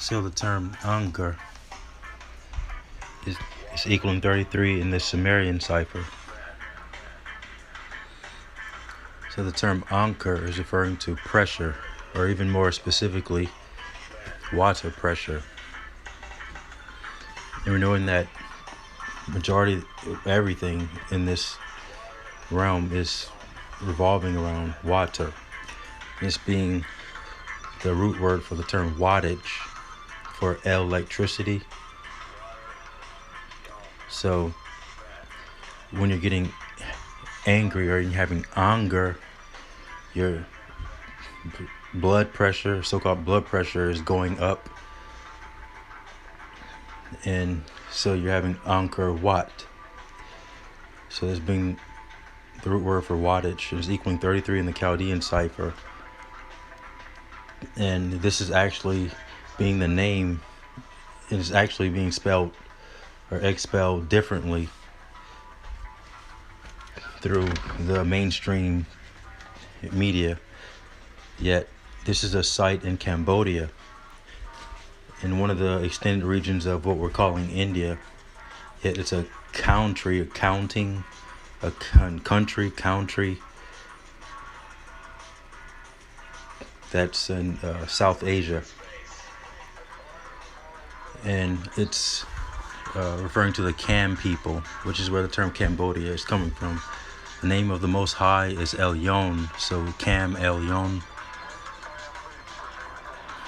So the term ANGOR is, is equaling 33 in the Sumerian cipher. So the term ANGOR is referring to pressure, or even more specifically, water pressure. And we're knowing that majority of everything in this realm is revolving around water. This being the root word for the term wattage for electricity. So when you're getting angry or you're having anger, your blood pressure, so-called blood pressure, is going up, and so you're having Angkor Wat. So this being the root word for wattage is equaling 33 in the Chaldean cipher, and this is actually being the name. It is actually being spelled or expelled differently through the mainstream media. Yet this is a site in Cambodia, in one of the extended regions of what we're calling India. Yet it's a country, a counting, a country that's in South Asia, and it's referring to the Cam people, which is where the term Cambodia is coming from. The name of the Most High is Elyon, so Cam Elyon.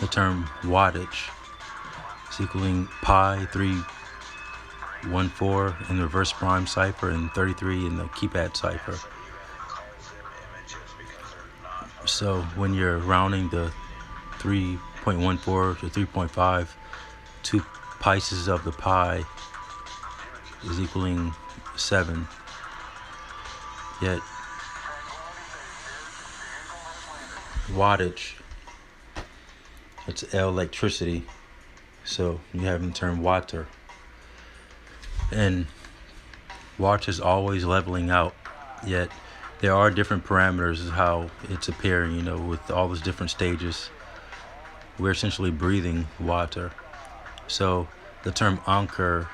The term wattage is equaling pi 314 in the reverse prime cipher and 33 in the keypad cipher. So when you're rounding the 3.14 to 3.5, 2 pieces of the pi is equaling 7. Yet wattage, it's electricity. So you have the term water. And water is always leveling out. Yet there are different parameters of how it's appearing, with all those different stages. We're essentially breathing water. So the term anchor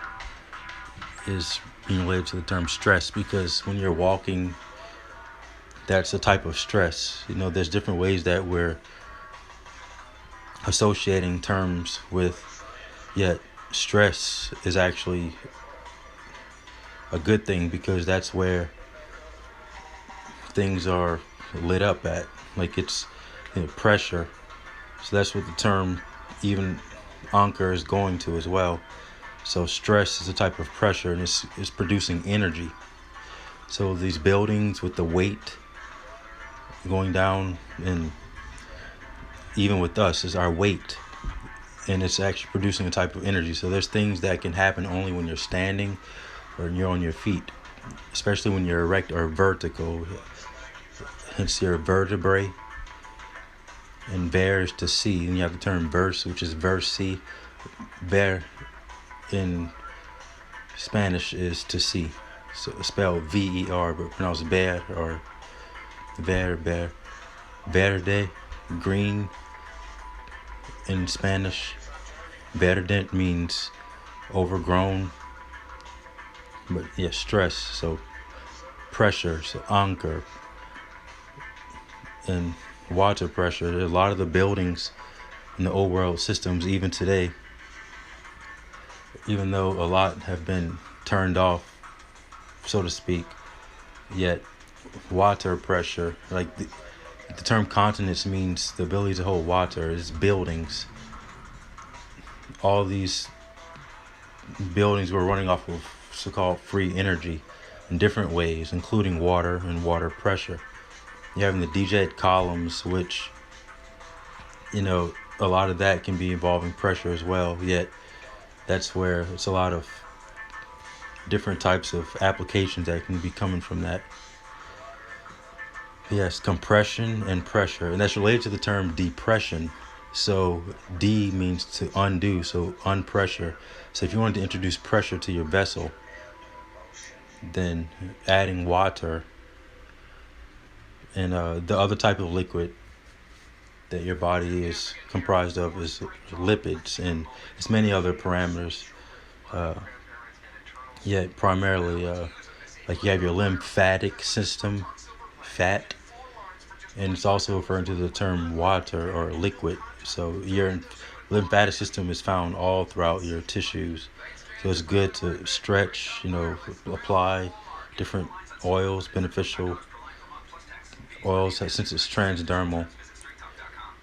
is being related to the term stress, because when you're walking, that's a type of stress. There's different ways that we're associating terms with, yet stress is actually a good thing, because that's where things are lit up at. Like it's pressure. So that's what the term even anchor is going to as well. So stress is a type of pressure, and it's producing energy. So these buildings with the weight going down, and even with us, is our weight, and it's actually producing a type of energy. So there's things that can happen only when you're standing or you're on your feet, especially when you're erect or vertical. Hence your vertebrae. And ver is to see, and you have the term verse, which is verse see. Ver in Spanish is to see, so spelled V-E-R, but pronounced ver or ver. Verde, green in Spanish. Verdant means overgrown. But stress, so pressure, so anchor, and water pressure. A lot of the buildings in the old world systems, even today, even though a lot have been turned off, so to speak, yet water pressure, like the term continents means the ability to hold water, is buildings. All these buildings were running off of so-called free energy in different ways, including water and water pressure. You're having the DJ columns, which, a lot of that can be involving pressure as well. Yet that's where it's a lot of different types of applications that can be coming from that. Yes, compression and pressure, and that's related to the term depression. So D means to undo, so unpressure. So if you wanted to introduce pressure to your vessel, then adding water and the other type of liquid that your body is comprised of is lipids, and it's many other parameters. Uh, Yet primarily, like you have your lymphatic system, fat, and it's also referring to the term water or liquid. So your lymphatic system is found all throughout your tissues. So it's good to stretch, apply different oils, beneficial oils, since it's transdermal.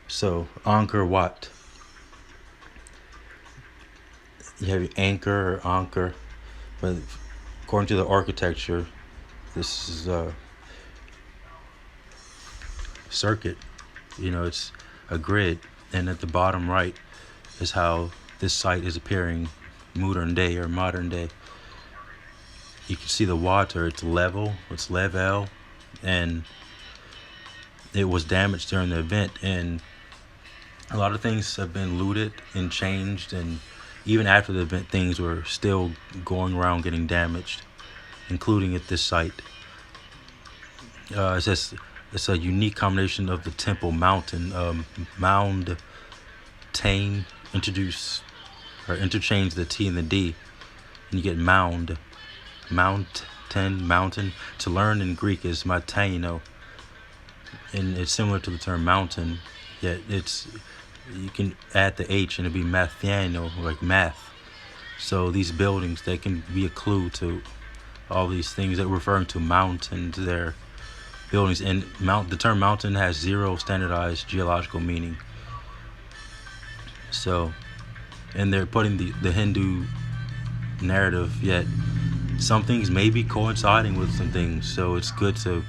So Angkor Wat, you have your anchor or anchor, but according to the architecture, this is a circuit. It's a grid, and at the bottom right is how this site is appearing modern day or modern day. You can see the water, it's level, it's LEVELL, and it was damaged during the event, and a lot of things have been looted and changed, and even after the event things were still going around getting damaged, including at this site. It's a unique combination of the temple mountain, mound, tame, interchange the T and the D, and you get mound, mountain. To learn in Greek is mataino, and it's similar to the term mountain, yet you can add the H and it'd be mathiano, like math. So these buildings, they can be a clue to all these things that we're referring to mountains. They're buildings, and the term mountain has zero standardized geological meaning. So, and they're putting the Hindu narrative, yet some things may be coinciding with some things. So it's good to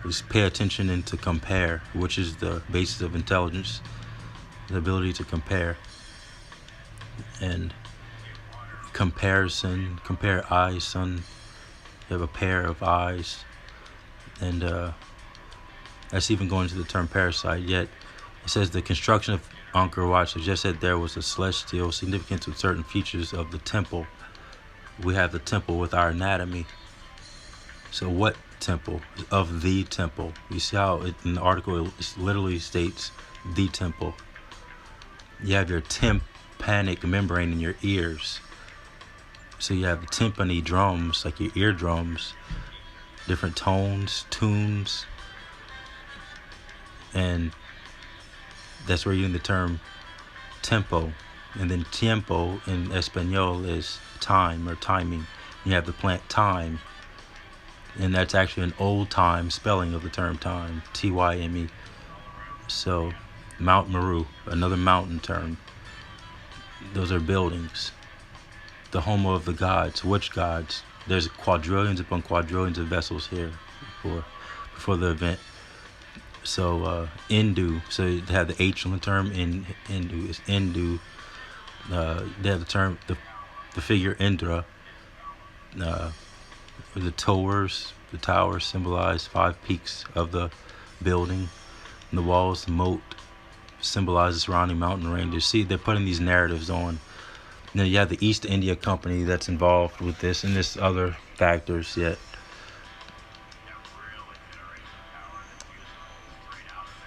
just pay attention and to compare, which is the basis of intelligence, the ability to compare. And comparison, compare eyes, son. You have a pair of eyes. And that's even going to the term parasite. Yet it says the construction of Angkor Wat suggests that there was a celestial significance with certain features of the temple. We have the temple with our anatomy. So what temple? Of the temple. You see how in the article it literally states the temple. You have your tympanic membrane in your ears. So you have the timpani drums, like your eardrums, different tones, tunes, and that's where you're using the term tempo. And then tiempo in Espanol is time or timing. You have the plant thyme, and that's actually an old time spelling of the term time, Tyme. So Mount Meru, another mountain term. Those are buildings. The home of the gods. Which gods? There's quadrillions upon quadrillions of vessels here before the event. So Hindu. So they have the H on the term in Hindu. It's Hindu. They have the term the figure Indra. The towers symbolize 5 peaks of the building. And the walls, the moat, symbolize the surrounding mountain ranges. See, they're putting these narratives on. Now you have the East India Company that's involved with this, and there's other factors yet.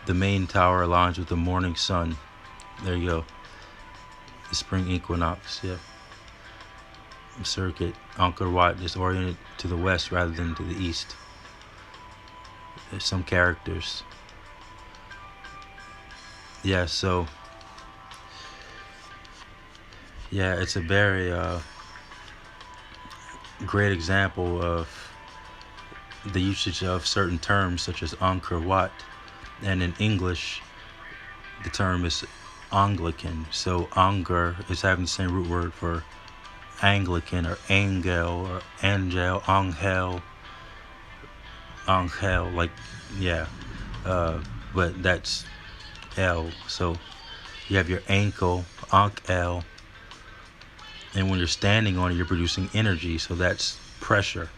The main tower aligns with the morning sun. There you go. The spring equinox, yeah. Circuit, Angkor Wat is oriented to the west rather than to the east. There's some characters. Yeah, so yeah, it's a very great example of the usage of certain terms such as Angkor Wat, and in English the term is Anglican. So Angkor is having the same root word for Anglican or Angel or Angel, Angel, like, yeah, but that's L. So you have your ankle, Ankh-El, and when you're standing on it, you're producing energy, so that's pressure.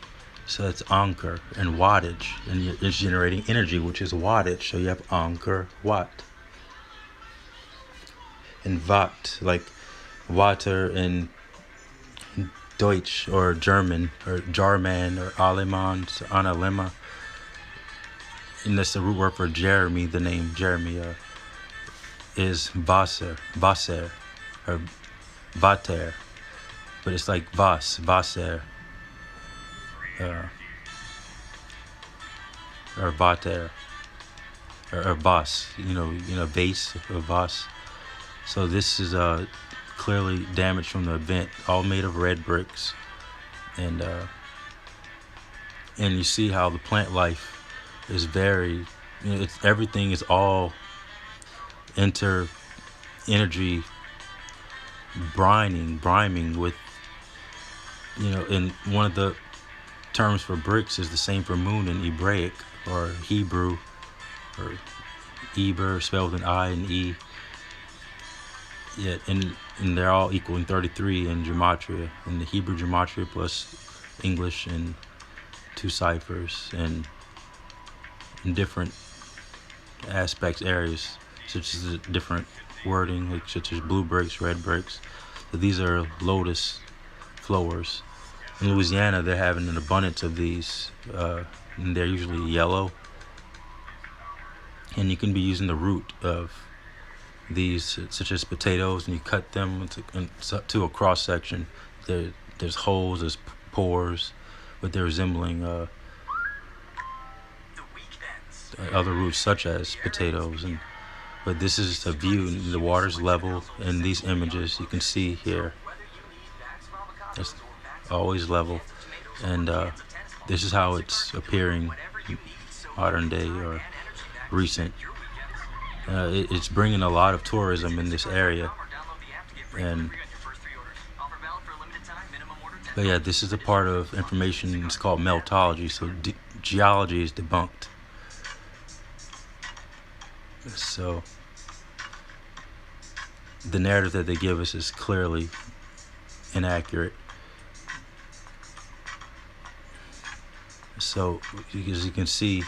So that's Angkor, and wattage, and it's generating energy, which is wattage. So you have Angkor Wat. And Watt, like water in Deutsch or German or Jarman or Aleman, Analema. And that's the root word for Jeremy, the name Jeremy. is Wasser, or WATTER, but it's like Wasser, uh, or WATTER, or Voss, vase of Voss. So this is clearly damaged from the event, all made of red bricks, and you see how the plant life is very, everything is all energy briming with, and one of the terms for bricks is the same for moon in Hebraic or Hebrew, or Eber, spelled with an I and E. Yeah, and they're all equaling 33 in gematria, in the Hebrew gematria plus English and 2 ciphers, and in different aspects, areas, such as the different wording, like such as blue bricks, red bricks. So these are lotus flowers. In Louisiana, they're having an abundance of these, and they're usually yellow. And you can be using the root of these, such as potatoes, and you cut them to a cross section. There's holes, there's pores, but they're resembling other roots such as potatoes. But this is a view. The water's level in these images. You can see here, it's always level, and this is how it's appearing modern day or recent. It's bringing a lot of tourism in this area, but yeah, this is a part of information. It's called meltology. So geology is debunked. So the narrative that they give us is clearly inaccurate. So as you can see,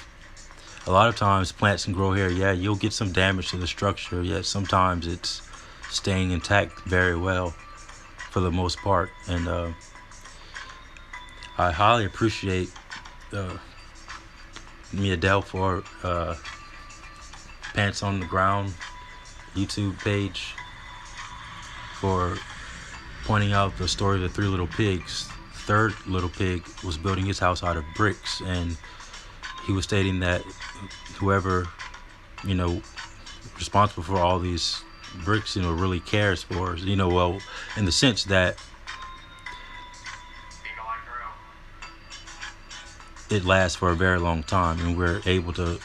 a lot of times plants can grow here. Yeah, you'll get some damage to the structure, yet sometimes it's staying intact very well for the most part. And I highly appreciate Mia Dell for Pants on the Ground YouTube page for pointing out the story of the 3 little pigs. The 3rd little pig was building his house out of bricks, and he was stating that whoever, responsible for all these bricks, really cares for us, well, in the sense that it lasts for a very long time, and we're able to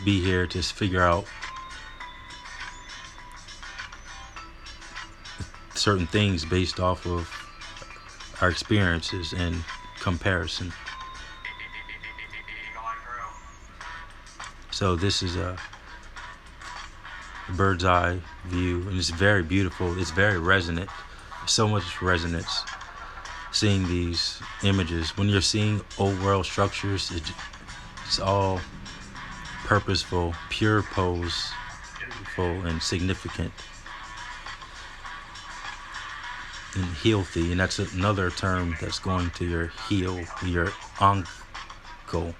be here to figure out certain things based off of our experiences and comparison. So this is a bird's eye view, and it's very beautiful. It's very resonant. So much resonance seeing these images. When you're seeing old world structures, it's all purposeful, pure poseful, and significant, and healthy. And that's another term that's going to your heel, your Angkor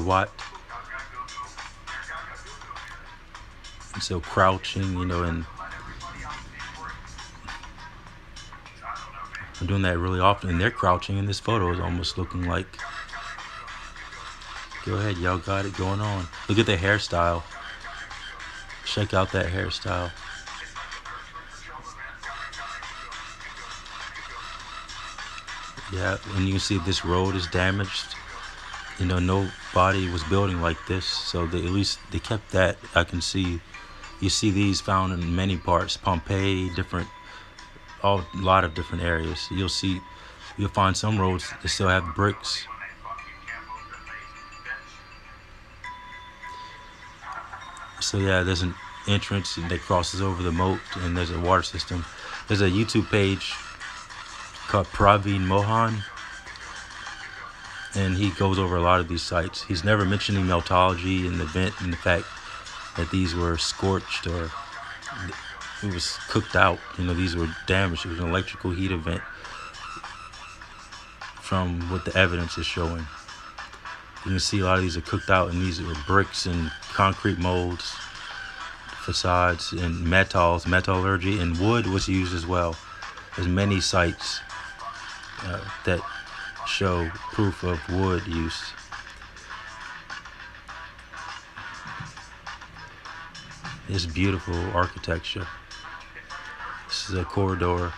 Wat. And so crouching, and I'm doing that really often, and they're crouching, and this photo is almost looking like, go ahead, y'all got it going on. Look at the hairstyle. Check out that hairstyle. Yeah, and you can see this road is damaged. Nobody was building like this, so at least they kept that. I can see, you see these found in many parts, Pompeii, a lot of different areas. You'll find some roads that still have bricks. So yeah, there's an entrance that crosses over the moat, and there's a water system. There's a YouTube page called Praveen Mohan, and he goes over a lot of these sites. He's never mentioning meltology and the vent and the fact that these were scorched or it was cooked out. These were damaged. It was an electrical heat event from what the evidence is showing. You can see a lot of these are cooked out, and these are bricks and concrete molds facades and metals, metallurgy, and wood was used as well. There's many sites that show proof of wood use. It's beautiful architecture. This is a corridor.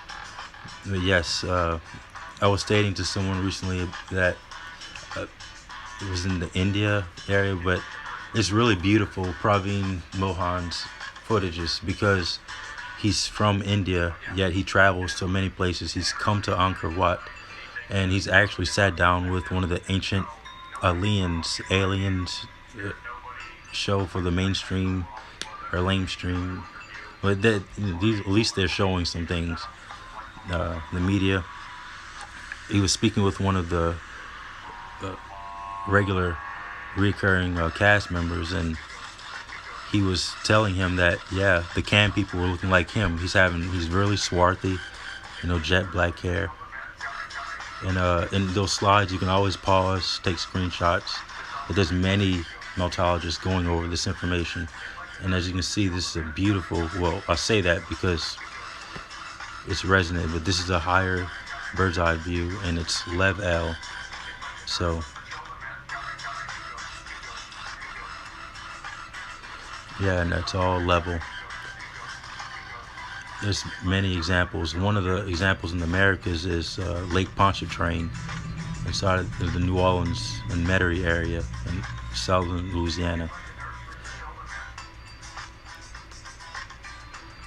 But yes, I was stating to someone recently that it was in the India area, but it's really beautiful. Praveen Mohan's footages, because he's from India, yet he travels to many places. He's come to Angkor Wat, and he's actually sat down with one of the ancient aliens show for the mainstream or lamestream. But at least they're showing some things. The media. He was speaking with one of the regular, recurring cast members, and he was telling him that the Cam people were looking like him. He's really swarthy, jet black hair. And in those slides, you can always pause, take screenshots. But there's many meltologists going over this information. And as you can see, this is a beautiful, well, I say that because it's resonant, but this is a higher bird's eye view, and it's LEVEL. So, and that's all level. There's many examples. One of the examples in the Americas is Lake Pontchartrain inside of the New Orleans and Metairie area in southern Louisiana.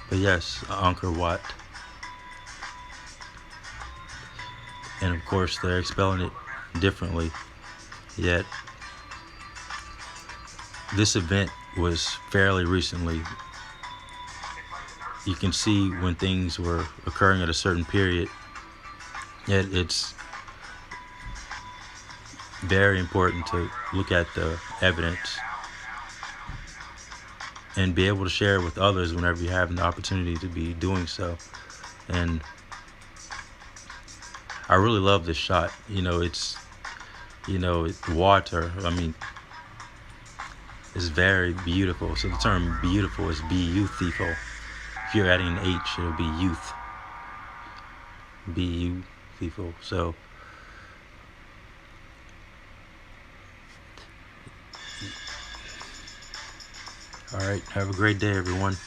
But yes, Angkor Wat. And of course, they're expelling it differently. Yet, this event was fairly recently. You can see when things were occurring at a certain period. Yet it's very important to look at the evidence and be able to share it with others whenever you have an opportunity to be doing so. And I really love this shot. It's water. I mean, it's very beautiful. So the term beautiful is beautiful. If you're adding an H, it'll be youth. Beautiful. So all right, have a great day, everyone.